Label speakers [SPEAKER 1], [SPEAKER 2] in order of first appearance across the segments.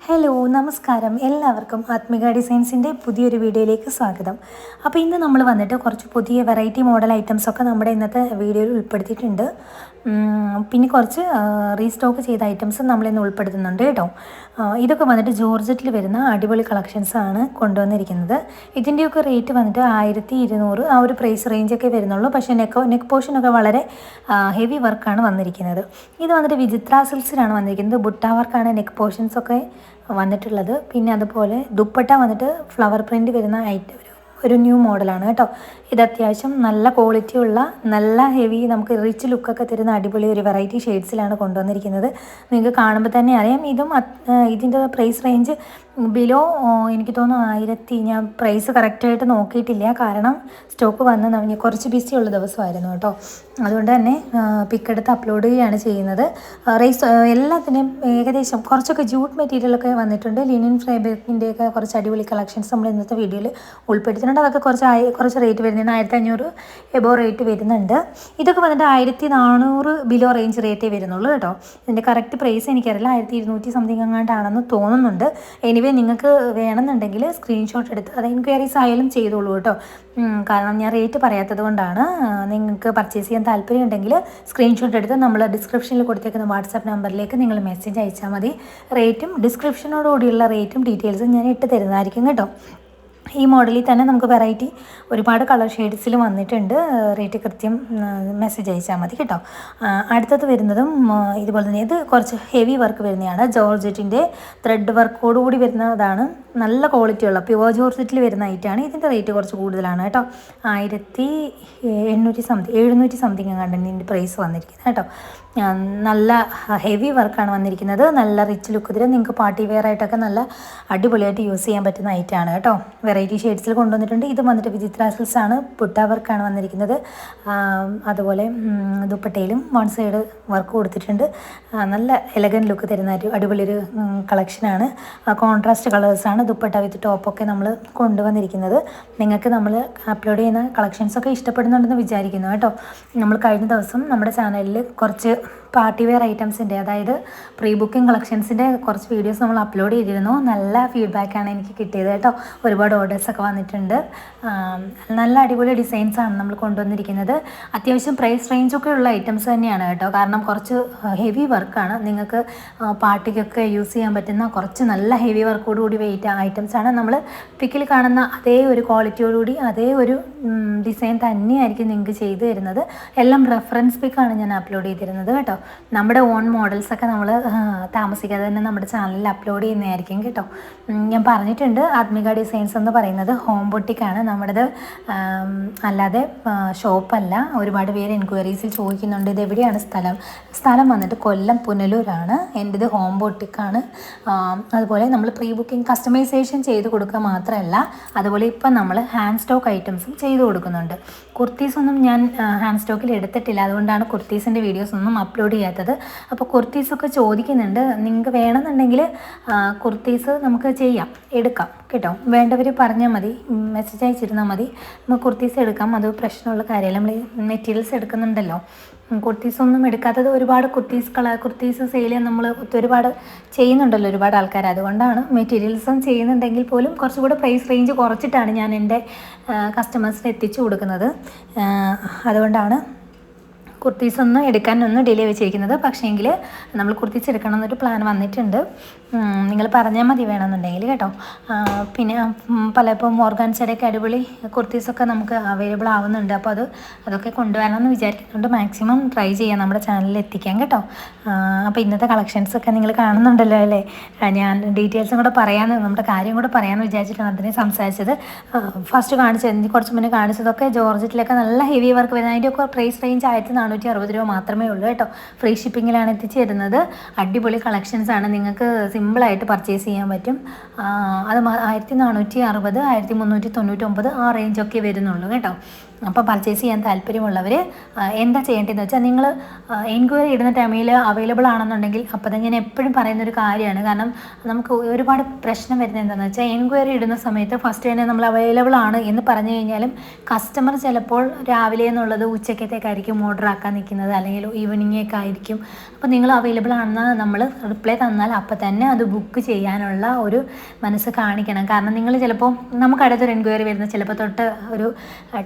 [SPEAKER 1] Hello നമസ്കാരം എല്ലാവർക്കും ആത്മിക ഡിസൈൻസിൻ്റെ പുതിയൊരു വീഡിയോയിലേക്ക് സ്വാഗതം. അപ്പോൾ ഇന്ന് നമ്മൾ വന്നിട്ട് കുറച്ച് പുതിയ വെറൈറ്റി മോഡൽ ഐറ്റംസൊക്കെ നമ്മുടെ ഇന്നത്തെ വീഡിയോയിൽ ഉൾപ്പെടുത്തിയിട്ടുണ്ട്. പിന്നെ കുറച്ച് റീസ്റ്റോക്ക് ചെയ്ത ഐറ്റംസ് നമ്മളിന്ന് ഉൾപ്പെടുത്തുന്നുണ്ട് കേട്ടോ. ഇതൊക്കെ വന്നിട്ട് ജോർജറ്റിൽ വരുന്ന അടിപൊളി കളക്ഷൻസാണ് കൊണ്ടുവന്നിരിക്കുന്നത്. ഇതിൻ്റെയൊക്കെ റേറ്റ് വന്നിട്ട് 1200 ആ ഒരു പ്രൈസ് റേഞ്ചൊക്കെ വരുന്നുള്ളൂ. പക്ഷേ നെക്ക് പോർഷനൊക്കെ വളരെ ഹെവി വർക്കാണ് വന്നിരിക്കുന്നത്. ഇത് വന്നിട്ട് വിചിത്ര സിൽസിലാണ് വന്നിരിക്കുന്നത്. ബുട്ട വർക്കാണ് നെക്ക് പോർഷൻസൊക്കെ വന്നിട്ടുള്ളത്. പിന്നെ അതുപോലെ ദുപ്പട്ട വന്നിട്ട് ഫ്ലവർ പ്രിൻ്റ് വരുന്ന ഒരു ന്യൂ മോഡലാണ് കേട്ടോ. ഇത് അത്യാവശ്യം നല്ല ക്വാളിറ്റി ഉള്ള നല്ല ഹെവി നമുക്ക് റിച്ച് ലുക്കൊക്കെ തരുന്ന അടിപൊളി ഒരു വെറൈറ്റി ഷെയ്ഡ്സിലാണ് കൊണ്ടുവന്നിരിക്കുന്നത്. നിങ്ങൾക്ക് കാണുമ്പോൾ തന്നെ അറിയാം. ഇതിൻ്റെ പ്രൈസ് റേഞ്ച് ബിലോ എനിക്ക് തോന്നുന്നു 1000. ഞാൻ പ്രൈസ് കറക്റ്റായിട്ട് നോക്കിയിട്ടില്ല, കാരണം സ്റ്റോക്ക് വന്ന് കുറച്ച് ബിസിയുള്ള ദിവസമായിരുന്നു കേട്ടോ. അതുകൊണ്ട് തന്നെ പിക്കെടുത്ത് അപ്ലോഡ് ചെയ്യുകയാണ് ചെയ്യുന്നത്. എല്ലാത്തിനും ഏകദേശം കുറച്ചൊക്കെ ജൂട്ട് മെറ്റീരിയലൊക്കെ വന്നിട്ടുണ്ട്. ലിനൻ ഫാബ്രിക്കിൻ്റെയൊക്കെ കുറച്ച് അടിപൊളി കളക്ഷൻസ് നമ്മൾ ഇന്നത്തെ വീഡിയോയിൽ ഉൾപ്പെടുത്തിയിട്ടുണ്ട്. അതൊക്കെ കുറച്ച് റേറ്റ് വരുന്നുണ്ട്. 1500 എബോ റേറ്റ് വരുന്നുണ്ട്. ഇതൊക്കെ വന്നിട്ട് 1400 ബിലോ റേഞ്ച് റേറ്റേ വരുന്നുള്ളൂ കേട്ടോ. ഇതിൻ്റെ കറക്റ്റ് പ്രൈസ് എനിക്കറിയില്ല, 1200 സംതിങ് എങ്ങാണ്ടാണെന്ന് തോന്നുന്നുണ്ട്. എനിവേ നിങ്ങൾക്ക് വേണമെന്നുണ്ടെങ്കിൽ സ്ക്രീൻഷോട്ട് എടുത്ത് അത് എൻക്വയറീസ് ആയാലും ചെയ്തോളൂ കേട്ടോ. കാരണം ഞാൻ റേറ്റ് പറയാത്തത് കൊണ്ടാണ്. നിങ്ങൾക്ക് പർച്ചേസ് ചെയ്യാൻ താല്പര്യം ഉണ്ടെങ്കിൽ സ്ക്രീൻഷോട്ട് എടുത്ത് നമ്മൾ ഡിസ്ക്രിപ്ഷനിൽ കൊടുത്തേക്കുന്ന വാട്സാപ്പ് നമ്പറിലേക്ക് നിങ്ങൾ മെസ്സേജ് അയച്ചാൽ മതി. റേറ്റും ഡിസ്ക്രിപ്ഷനോടുകൂടിയുള്ള റേറ്റും ഡീറ്റെയിൽസും ഞാൻ ഇട്ട് തരുന്നതായിരിക്കും കേട്ടോ. ഈ മോഡലിൽ തന്നെ നമുക്ക് വെറൈറ്റി ഒരുപാട് കളർ ഷെയ്ഡ്സിൽ വന്നിട്ടുണ്ട്. റേറ്റ് കൃത്യം മെസ്സേജ് അയച്ചാൽ മതി കേട്ടോ. അടുത്തത് വരുന്നതും ഇതുപോലെ തന്നെ ഇത് കുറച്ച് ഹെവി വർക്ക് വരുന്നതാണ്. ജോർജറ്റിൻ്റെ ത്രെഡ് വർക്കോടുകൂടി വരുന്നതാണ്. നല്ല ക്വാളിറ്റിയുള്ള പ്യുവർ ജോർജറ്റിൽ വരുന്ന ഐറ്റമാണ്. ഇതിൻ്റെ റേറ്റ് കുറച്ച് കൂടുതലാണ് കേട്ടോ. 700 സംതിങ് എങ്ങാണ്ട് ഇതിൻ്റെ പ്രൈസ് വന്നിരിക്കുന്നത് കേട്ടോ. നല്ല ഹെവി വർക്കാണ് വന്നിരിക്കുന്നത്. നല്ല റിച്ച് ലുക്ക് തരും. നിങ്ങൾക്ക് പാർട്ടി വെയർ ആയിട്ടൊക്കെ നല്ല അടിപൊളിയായിട്ട് യൂസ് ചെയ്യാൻ പറ്റുന്ന ഐറ്റമാണ് കേട്ടോ. വെറൈറ്റി ഷെയ്ഡ്സിൽ കൊണ്ടുവന്നിട്ടുണ്ട്. ഇത് വന്നിട്ട് വിചിത്ര സിൽക്സ് ആണ്. പുട്ട വർക്കാണ് വന്നിരിക്കുന്നത്. അതുപോലെ ദുപ്പട്ടയിലും വൺ സൈഡ് വർക്ക് കൊടുത്തിട്ടുണ്ട്. നല്ല എലഗൻ ലുക്ക് തരുന്ന ഒരു അടിപൊളിയൊരു കളക്ഷനാണ്. കോൺട്രാസ്റ്റ് കളേഴ്സാണ് ദുപ്പട്ട വിത്ത് ടോപ്പൊക്കെ നമ്മൾ കൊണ്ടുവന്നിരിക്കുന്നത്. നിങ്ങൾക്ക് നമ്മൾ അപ്ലോഡ് ചെയ്യുന്ന കളക്ഷൻസൊക്കെ ഇഷ്ടപ്പെടുന്നുണ്ടെന്ന് വിചാരിക്കുന്നു കേട്ടോ. നമ്മൾ കഴിഞ്ഞ ദിവസം നമ്മുടെ ചാനലിൽ കുറച്ച് പാർട്ടി വെയർ ഐറ്റംസിൻ്റെ, അതായത് പ്രീ ബുക്കിംഗ് കളക്ഷൻസിൻ്റെ കുറച്ച് വീഡിയോസ് നമ്മൾ അപ്ലോഡ് ചെയ്തിരുന്നു. നല്ല ഫീഡ്ബാക്കാണ് എനിക്ക് കിട്ടിയത് കേട്ടോ. ഒരുപാട് ഓർഡേഴ്സൊക്കെ വന്നിട്ടുണ്ട്. നല്ല അടിപൊളി ഡിസൈൻസാണ് നമ്മൾ കൊണ്ടുവന്നിരിക്കുന്നത്. അത്യാവശ്യം പ്രൈസ് റേഞ്ചൊക്കെ ഉള്ള ഐറ്റംസ് തന്നെയാണ് കേട്ടോ. കാരണം കുറച്ച് ഹെവി വർക്കാണ്. നിങ്ങൾക്ക് പാർട്ടിക്കൊക്കെ യൂസ് ചെയ്യാൻ പറ്റുന്ന കുറച്ച് നല്ല ഹെവി വർക്കോടുകൂടി വെയിറ്റ് ഐറ്റംസാണ്. നമ്മൾ പിക്കിൽ കാണുന്ന അതേ ഒരു ക്വാളിറ്റിയോടുകൂടി അതേ ഒരു ഡിസൈൻ തന്നെയായിരിക്കും നിങ്ങൾക്ക് ചെയ്തു തരുന്നത്. എല്ലാം റെഫറൻസ് പിക്കാണ് ഞാൻ അപ്ലോഡ് ചെയ്തിരുന്നത് കേട്ടോ. നമ്മുടെ ഓൺ മോഡൽസൊക്കെ നമ്മൾ താമസിക്കാതെ തന്നെ നമ്മുടെ ചാനലിൽ അപ്ലോഡ് ചെയ്യുന്നതായിരിക്കും കേട്ടോ. ഞാൻ പറഞ്ഞിട്ടുണ്ട്, ആത്മിക ഡിസൈൻസ് എന്ന് പറയുന്നത് ഹോം ബൊട്ടിക്കാണ് നമ്മുടേത്, അല്ലാതെ ഷോപ്പല്ല. ഒരുപാട് പേര് എൻക്വയറീസിൽ ചോദിക്കുന്നുണ്ട് ഇതെവിടെയാണ് സ്ഥലം വന്നിട്ട് കൊല്ലം പുനലൂരാണ്. എൻ്റേത് ഹോം ബൊട്ടിക്കാണ്. അതുപോലെ നമ്മൾ പ്രീ ബുക്കിംഗ് കസ്റ്റമൈസേഷൻ ചെയ്ത് കൊടുക്കുക മാത്രമല്ല, അതുപോലെ ഇപ്പം നമ്മൾ ഹാൻഡ് സ്റ്റോക്ക് ഐറ്റംസും ചെയ്ത് കൊടുക്കുന്നുണ്ട്. കുർത്തീസൊന്നും ഞാൻ ഹാൻഡ് സ്റ്റോക്കിൽ എടുത്തിട്ടില്ല, അതുകൊണ്ടാണ് കുർത്തീസിൻ്റെ വീഡിയോസൊന്നും അപ്ലോഡ് ചെയ്യാത്തത്. അപ്പോൾ കുർത്തീസൊക്കെ ചോദിക്കുന്നുണ്ട്. നിങ്ങൾക്ക് വേണമെന്നുണ്ടെങ്കിൽ കുർത്തീസ് നമുക്ക് എടുക്കാം കേട്ടോ. വേണ്ടവർ പറഞ്ഞാൽ മതി, മെസ്സേജ് അയച്ചിരുന്നാൽ മതി. നമുക്ക് കുർത്തീസ് എടുക്കാം. അത് പ്രശ്നമുള്ള കാര്യമല്ല. നമ്മൾ മെറ്റീരിയൽസ് എടുക്കുന്നുണ്ടല്ലോ. കുർത്തീസൊന്നും എടുക്കാത്തത് ഒരുപാട് കുർത്തീസ് സെയിൽ നമ്മൾ ഒരുപാട് ചെയ്യുന്നുണ്ടല്ലോ ഒരുപാട് ആൾക്കാർ. അതുകൊണ്ടാണ് മെറ്റീരിയൽസും ചെയ്യുന്നുണ്ടെങ്കിൽ പോലും കുറച്ചുകൂടെ പ്രൈസ് റേഞ്ച് കുറച്ചിട്ടാണ് ഞാൻ എൻ്റെ കസ്റ്റമേഴ്സിന് എത്തിച്ചു കൊടുക്കുന്നത്. അതുകൊണ്ടാണ് കുർത്തീസൊന്നും എടുക്കാനൊന്നും ഡിലേ വെച്ചിരിക്കുന്നത്. പക്ഷേങ്കിൽ നമ്മൾ കുർത്തീസ് എടുക്കണം എന്നൊരു പ്ലാൻ വന്നിട്ടുണ്ട്. നിങ്ങൾ പറഞ്ഞാൽ മതി വേണമെന്നുണ്ടെങ്കിൽ കേട്ടോ. പിന്നെ പലപ്പോൾ ഓർഗാൻസയുടെയൊക്കെ അടിപൊളി കുർത്തീസൊക്കെ നമുക്ക് അവൈലബിൾ ആവുന്നുണ്ട്. അപ്പോൾ അതൊക്കെ കൊണ്ടുവരണമെന്ന് വിചാരിക്കുന്നുണ്ട്. മാക്സിമം ട്രൈ ചെയ്യാം നമ്മുടെ ചാനലിൽ എത്തിക്കാൻ കേട്ടോ. അപ്പോൾ ഇന്നത്തെ കളക്ഷൻസൊക്കെ നിങ്ങൾ കാണുന്നുണ്ടല്ലോ അല്ലേ. ഞാൻ ഡീറ്റെയിൽസും കൂടെ നമ്മുടെ കാര്യം കൂടെ പറയാമെന്ന് വിചാരിച്ചിട്ടാണ് അതിനെ സംസാരിച്ചത്. ഫസ്റ്റ് കുറച്ച് മുന്നേ കാണിച്ചതൊക്കെ ജോർജറ്റിലൊക്കെ നല്ല ഹെവി വർക്ക് വരുന്നത്. അതിൻ്റെയൊക്കെ പ്രൈസ് റേഞ്ച് 1460 രൂപ മാത്രമേ ഉള്ളൂ കേട്ടോ. ഫ്രീ ഷിപ്പിങ്ങിലാണ് എത്തിച്ചു തരുന്നത്. അടിപൊളി കളക്ഷൻസാണ്. നിങ്ങൾക്ക് സിമ്പിളായിട്ട് പർച്ചേസ് ചെയ്യാൻ പറ്റും. അത് 1460, 1399 ആ റേഞ്ചൊക്കെ വരുന്നുള്ളൂ കേട്ടോ. അപ്പോൾ പർച്ചേസ് ചെയ്യാൻ താല്പര്യമുള്ളവർ എന്താ ചെയ്യേണ്ടതെന്ന് വെച്ചാൽ നിങ്ങൾ എൻക്വയറി ഇടുന്ന ടൈമിൽ അവൈലബിൾ ആണെന്നുണ്ടെങ്കിൽ അപ്പോൾ തന്നെ ഞാൻ എപ്പോഴും പറയുന്നൊരു കാര്യമാണ്. കാരണം നമുക്ക് ഒരുപാട് പ്രശ്നം വരുന്നത് എന്താണെന്ന് വെച്ചാൽ എൻക്വയറി ഇടുന്ന സമയത്ത് ഫസ്റ്റ് തന്നെ നമ്മൾ അവൈലബിൾ ആണ് എന്ന് പറഞ്ഞു കഴിഞ്ഞാലും കസ്റ്റമർ ചിലപ്പോൾ രാവിലെ എന്നുള്ളത് ഉച്ചക്കത്തേക്കായിരിക്കും ഓർഡർ ആക്കാൻ നിൽക്കുന്നത്, അല്ലെങ്കിൽ ഈവനിങ്ങൊക്കെ ആയിരിക്കും. അപ്പോൾ നിങ്ങൾ അവൈലബിൾ ആണെന്ന് നമ്മൾ റിപ്ലൈ തന്നാൽ അപ്പോൾ തന്നെ അത് ബുക്ക് ചെയ്യാനുള്ള ഒരു മനസ്സ് കാണിക്കണം. കാരണം നിങ്ങൾ ചിലപ്പോൾ നമുക്ക് അടുത്തൊരു എൻക്വയറി വരുന്നത് ചിലപ്പോൾ തൊട്ട് ഒരു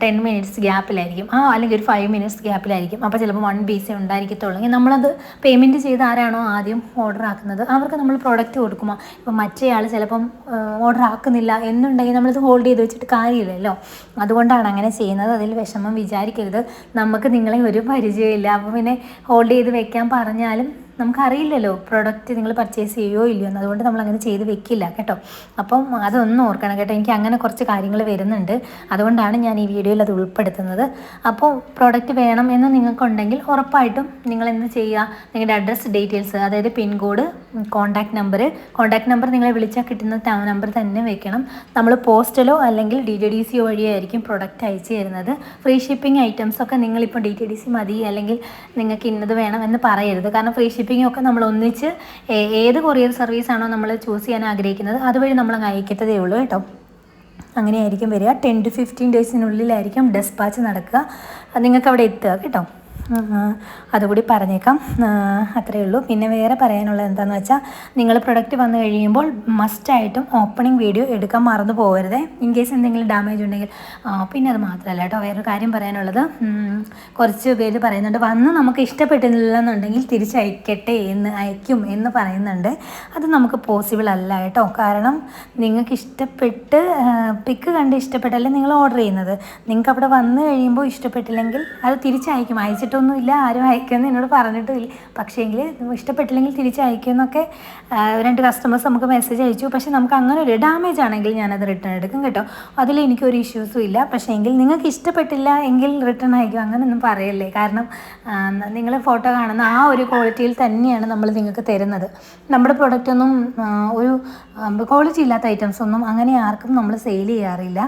[SPEAKER 1] 10 മിനിറ്റ്സ് ഗ്യാപ്പിലായിരിക്കും, അല്ലെങ്കിൽ ഒരു 5 മിനിറ്റ്സ് ഗ്യാപ്പിലായിരിക്കും. അപ്പോൾ ചിലപ്പോൾ 1 പീസേ ഉണ്ടായിരിക്കത്തുള്ളൂ. നമ്മളത് പേയ്മെൻറ്റ് ചെയ്ത് ആരാണോ ആദ്യം ഓർഡർ ആക്കുന്നത് അവർക്ക് നമ്മൾ പ്രോഡക്റ്റ് കൊടുക്കുമോ. ഇപ്പം മറ്റേ ആൾ ചിലപ്പം ഓർഡർ ആക്കുന്നില്ല എന്നുണ്ടെങ്കിൽ നമ്മളിത് ഹോൾഡ് ചെയ്ത് വെച്ചിട്ട് കാര്യമില്ലല്ലോ. അതുകൊണ്ടാണ് അങ്ങനെ ചെയ്യുന്നത്. അതിൽ വിഷമം വിചാരിക്കരുത്. നമുക്ക് നിങ്ങളെ ഒരു പരിചയമില്ല, അപ്പോൾ പിന്നെ ഹോൾഡ് ചെയ്ത് വെക്കാൻ പറഞ്ഞാലും നമുക്കറിയില്ലല്ലോ പ്രോഡക്റ്റ് നിങ്ങൾ പർച്ചേസ് ചെയ്യുമോ ഇല്ലയോ എന്ന്. അതുകൊണ്ട് നമ്മളങ്ങനെ ചെയ്ത് വെക്കില്ല കേട്ടോ. അപ്പം അതൊന്നും ഓർക്കണം കേട്ടോ. എനിക്ക് അങ്ങനെ കുറച്ച് കാര്യങ്ങൾ വരുന്നുണ്ട്, അതുകൊണ്ടാണ് ഞാൻ ഈ വീഡിയോയിൽ അത് ഉൾപ്പെടുത്തുന്നത്. അപ്പോൾ പ്രോഡക്റ്റ് വേണം എന്ന് നിങ്ങൾക്കുണ്ടെങ്കിൽ ഉറപ്പായിട്ടും നിങ്ങൾ എന്ത് ചെയ്യുക, നിങ്ങളുടെ അഡ്രസ്സ് ഡീറ്റെയിൽസ്, അതായത് പിൻകോഡ്, കോൺടാക്റ്റ് നമ്പർ നിങ്ങളെ വിളിച്ചാൽ കിട്ടുന്ന നമ്പർ തന്നെ വെക്കണം. നമ്മൾ പോസ്റ്റലോ അല്ലെങ്കിൽ DTDC വഴിയായിരിക്കും പ്രൊഡക്റ്റ് അയച്ചു തരുന്നത്. ഫ്രീ ഷിപ്പിംഗ് ഐറ്റംസൊക്കെ നിങ്ങളിപ്പോൾ DTDC മതി അല്ലെങ്കിൽ നിങ്ങൾക്ക് ഇന്നത് വേണം എന്ന് പറയരുത്. കാരണം ഫ്രീ ഷിപ്പിംഗ് ഒക്കെ നമ്മൾ ഒന്നിച്ച് ഏത് കൊറിയർ സർവീസാണോ നമ്മൾ ചൂസ് ചെയ്യാൻ ആഗ്രഹിക്കുന്നത് അതുവഴി നമ്മൾ അയക്കത്തതേ ഉള്ളൂ കേട്ടോ. അങ്ങനെയായിരിക്കും വരിക. 10 to 15 ഡേയ്സിനുള്ളിലായിരിക്കും ഡെസ്പാച്ച് നടക്കുക, നിങ്ങൾക്ക് അവിടെ എത്തുക കേട്ടോ. അതുകൂടി പറഞ്ഞേക്കാം. അത്രയേ ഉള്ളൂ. പിന്നെ വേറെ പറയാനുള്ളത് എന്താണെന്ന് വെച്ചാൽ നിങ്ങൾ പ്രൊഡക്റ്റ് വന്നു കഴിയുമ്പോൾ മസ്റ്റായിട്ടും ഓപ്പണിംഗ് വീഡിയോ എടുക്കാൻ മറന്നു പോകരുത്. ഇൻ കേസ് എന്തെങ്കിലും ഡാമേജ് ഉണ്ടെങ്കിൽ. പിന്നെ അത് മാത്രമല്ല കേട്ടോ, വേറൊരു കാര്യം പറയാനുള്ളത്, കുറച്ച് പേര് പറയുന്നുണ്ട് വന്ന് നമുക്ക് ഇഷ്ടപ്പെട്ടില്ലെന്നുണ്ടെങ്കിൽ തിരിച്ചയക്കട്ടെ അയക്കും എന്ന് പറയുന്നുണ്ട്. അത് നമുക്ക് പോസിബിൾ അല്ല കേട്ടോ. കാരണം നിങ്ങൾക്ക് ഇഷ്ടപ്പെട്ട് പിക്ക് കണ്ട് ഇഷ്ടപ്പെട്ടല്ലേ നിങ്ങൾ ഓർഡർ ചെയ്യുന്നത്. നിങ്ങൾക്ക് അവിടെ വന്നു കഴിയുമ്പോൾ ഇഷ്ടപ്പെട്ടില്ലെങ്കിൽ അത് തിരിച്ചയക്കും. അയച്ചിട്ടൊന്നുമില്ല, ആരും അയക്കുമെന്ന് എന്നോട് പറഞ്ഞിട്ടുമില്ല. പക്ഷേങ്കിൽ ഇഷ്ടപ്പെട്ടില്ലെങ്കിൽ തിരിച്ചയക്കുമെന്നൊക്കെ 2 കസ്റ്റമേഴ്സ് നമുക്ക് മെസ്സേജ് അയച്ചു. പക്ഷേ നമുക്ക് അങ്ങനെ ഒരു ഡാമേജ് ആണെങ്കിൽ ഞാനത് റിട്ടേൺ എടുക്കും കേട്ടോ. അതിൽ എനിക്കൊരു ഇഷ്യൂസും ഇല്ല. പക്ഷേ എങ്കിൽ നിങ്ങൾക്ക് ഇഷ്ടപ്പെട്ടില്ല എങ്കിൽ റിട്ടേൺ അയക്കും അങ്ങനെയൊന്നും പറയല്ലേ. കാരണം നിങ്ങൾ ഫോട്ടോ കാണുന്ന ആ ഒരു ക്വാളിറ്റിയിൽ തന്നെയാണ് നമ്മൾ നിങ്ങൾക്ക് തരുന്നത്. നമ്മുടെ പ്രൊഡക്റ്റൊന്നും ഒരു ക്വാളിറ്റി ഇല്ലാത്ത ഐറ്റംസ് ഒന്നും അങ്ങനെ ആർക്കും നമ്മൾ സെയിൽ ചെയ്യാറില്ല.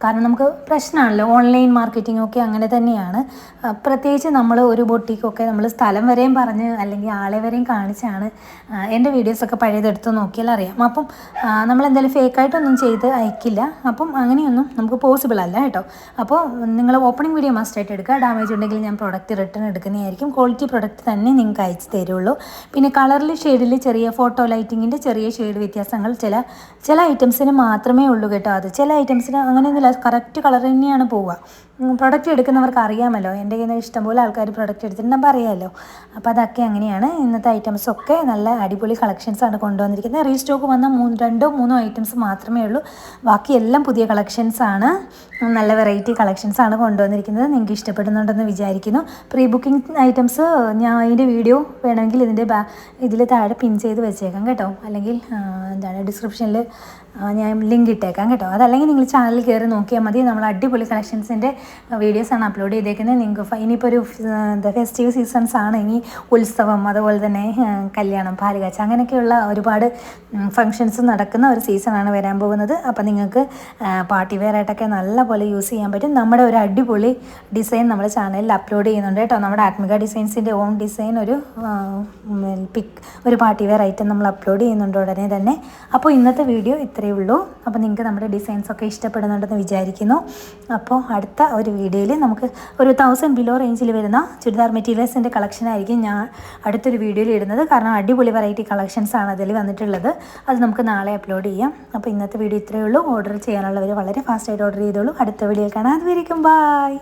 [SPEAKER 1] കാരണം നമുക്ക് പ്രശ്നമാണല്ലോ, ഓൺലൈൻ മാർക്കറ്റിംഗ് ഒക്കെ അങ്ങനെ തന്നെയാണ്. പ്രത്യേകിച്ച് നമ്മൾ ഒരു ബൊട്ടിക്കൊക്കെ നമ്മൾ സ്ഥലം വരെയും പറഞ്ഞ് അല്ലെങ്കിൽ ആളെ വരെയും കാണിച്ചാണ്. എൻ്റെ വീഡിയോസൊക്കെ പഴയതെടുത്ത് നോക്കിയാൽ അറിയാം. അപ്പം നമ്മളെന്തായാലും ഫേക്കായിട്ടൊന്നും ചെയ്ത് അയക്കില്ല. അപ്പം അങ്ങനെയൊന്നും നമുക്ക് പോസിബിൾ അല്ല കേട്ടോ. അപ്പോൾ നിങ്ങൾ ഓപ്പണിംഗ് വീഡിയോ മസ്റ്റായിട്ട് എടുക്കുക. ഡാമേജ് ഉണ്ടെങ്കിൽ ഞാൻ പ്രൊഡക്റ്റ് റിട്ടേൺ എടുക്കുന്നതായിരിക്കും. ക്വാളിറ്റി പ്രൊഡക്റ്റ് തന്നെ നിങ്ങൾക്ക് അയച്ചു തരുള്ളൂ. പിന്നെ കളറിൽ ഷെയ്ഡിൽ ചെറിയ ഫോട്ടോ ലൈറ്റിങ്ങിൻ്റെ ചെറിയ ഷെയ്ഡ് വ്യത്യാസങ്ങൾ ചില ഐറ്റംസിന് മാത്രമേ ഉള്ളൂ കേട്ടോ. അത് ചില ഐറ്റംസിന് അങ്ങനെയൊന്നുമില്ല, കറക്റ്റ് കളർ തന്നെയാണ് പോവുക. പ്രൊഡക്റ്റ് എടുക്കുന്നവർക്ക് അറിയാമല്ലോ. എൻ്റെ കയ്യിൽ നിന്ന് ഇഷ്ടംപോലെ ആൾക്കാർ പ്രൊഡക്റ്റ് എടുത്തിട്ടുണ്ടെങ്കിൽ അറിയാമല്ലോ. അപ്പോൾ അതൊക്കെ അങ്ങനെയാണ്. ഇന്നത്തെ ഐറ്റംസൊക്കെ നല്ല അടിപൊളി കളക്ഷൻസാണ് കൊണ്ടുവന്നിരിക്കുന്നത്. റീസ്റ്റോക്ക് വന്ന 2-3 ഐറ്റംസ് മാത്രമേ ഉള്ളൂ. ബാക്കിയെല്ലാം പുതിയ കളക്ഷൻസാണ്, നല്ല വെറൈറ്റി കളക്ഷൻസാണ് കൊണ്ടുവന്നിരിക്കുന്നത്. നിങ്ങൾക്ക് ഇഷ്ടപ്പെടുന്നുണ്ടെന്ന് വിചാരിക്കുന്നു. പ്രീ ബുക്കിംഗ് ഐറ്റംസ് ഞാൻ അതിൻ്റെ വീഡിയോ വേണമെങ്കിൽ ഇതിൽ താഴെ പിൻ ചെയ്ത് വെച്ചേക്കാം കേട്ടോ. അല്ലെങ്കിൽ ഡിസ്ക്രിപ്ഷനിൽ ഞാൻ ലിങ്ക് ഇട്ടേക്കാം കേട്ടോ. അതല്ലെങ്കിൽ നിങ്ങൾ ചാനലിൽ കയറി നോക്കിയാൽ മതി. നമ്മൾ അടിപൊളി കളക്ഷൻസിൻ്റെ വീഡിയോസാണ് അപ്ലോഡ് ചെയ്തേക്കുന്നത്. നിങ്ങൾക്ക് ഇനിയിപ്പോൾ ഒരു ഫെസ്റ്റീവ് സീസൺസ് ആണ്. ഇനി ഉത്സവം, അതുപോലെ തന്നെ കല്യാണം, പാലുകാച്ച, അങ്ങനെയൊക്കെയുള്ള ഒരുപാട് ഫങ്ഷൻസ് നടക്കുന്ന ഒരു സീസണാണ് വരാൻ പോകുന്നത്. അപ്പോൾ നിങ്ങൾക്ക് പാർട്ടി വെയർ ആയിട്ടൊക്കെ നല്ലപോലെ യൂസ് ചെയ്യാൻ പറ്റും. നമ്മുടെ ഒരു അടിപൊളി ഡിസൈൻ നമ്മുടെ ചാനലിൽ അപ്ലോഡ് ചെയ്യുന്നുണ്ട് കേട്ടോ. നമ്മുടെ ആത്മിക ഡിസൈൻസിൻ്റെ ഓൺ ഡിസൈൻ ഒരു പാർട്ടി വെയർ ഐറ്റം നമ്മൾ അപ്ലോഡ് ചെയ്യുന്നുണ്ട് ഉടനെ തന്നെ. അപ്പോൾ ഇന്നത്തെ വീഡിയോ ഇത്രയേ ഉള്ളൂ. അപ്പോൾ നിങ്ങൾക്ക് നമ്മുടെ ഡിസൈൻസൊക്കെ ഇഷ്ടപ്പെടുന്നുണ്ടെന്ന് വിചാരിക്കുന്നു. അപ്പോൾ അടുത്ത ഒരു വീഡിയോയിൽ നമുക്ക് ഒരു 1000 ബിലോ റേഞ്ചിൽ വരുന്ന ചുരിദാർ മെറ്റീരിയൽസിൻ്റെ കളക്ഷനായിരിക്കും ഞാൻ അടുത്തൊരു വീഡിയോയിൽ ഇടുന്നത്. കാരണം അടിപൊളി വെറൈറ്റി കളക്ഷൻസാണ് അതിൽ വന്നിട്ടുള്ളത്. അത് നമുക്ക് നാളെ അപ്ലോഡ് ചെയ്യാം. അപ്പോൾ ഇന്നത്തെ വീഡിയോ ഇത്രയേ ഉള്ളൂ. ഓർഡർ ചെയ്യാനുള്ളവർ വളരെ ഫാസ്റ്റായിട്ട് ഓർഡർ ചെയ്തോളൂ. അടുത്ത വീഡിയോ കാണാം. അതുവരെയും ബൈ.